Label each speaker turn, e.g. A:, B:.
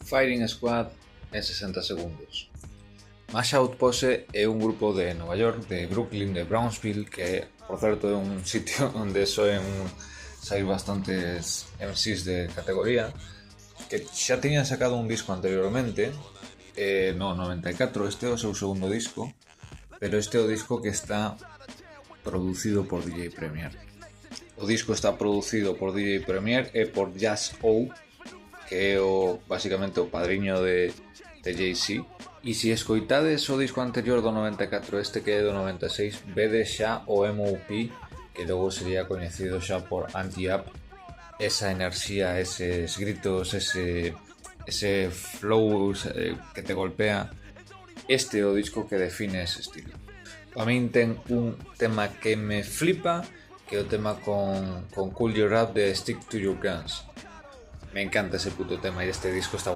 A: Firing Squad en 60 segundos. Mashout Pose é un grupo de Nova York, de Brooklyn, de Brownsville, que, por certo, é un sitio onde soen sair bastantes MCs de categoría, que xa tiñan sacado un disco anteriormente, no 94, este é o seu segundo disco, pero este é o disco que está producido por DJ Premier. O disco está producido por DJ Premier e por Jazz O, que é basicamente o padriño de Jay-Z. E se escoitades o disco anterior do 94, este que é do 96, vedes xa o MOP, que logo sería coñecido xa por Anti-Up. Esa enerxía, eses gritos, ese flow que te golpea. Este é o disco que define ese estilo. A min ten un tema que me flipa, que é o tema con Cool Your Rap de Stick to Your Guns. Me encanta ese puto tema e este disco está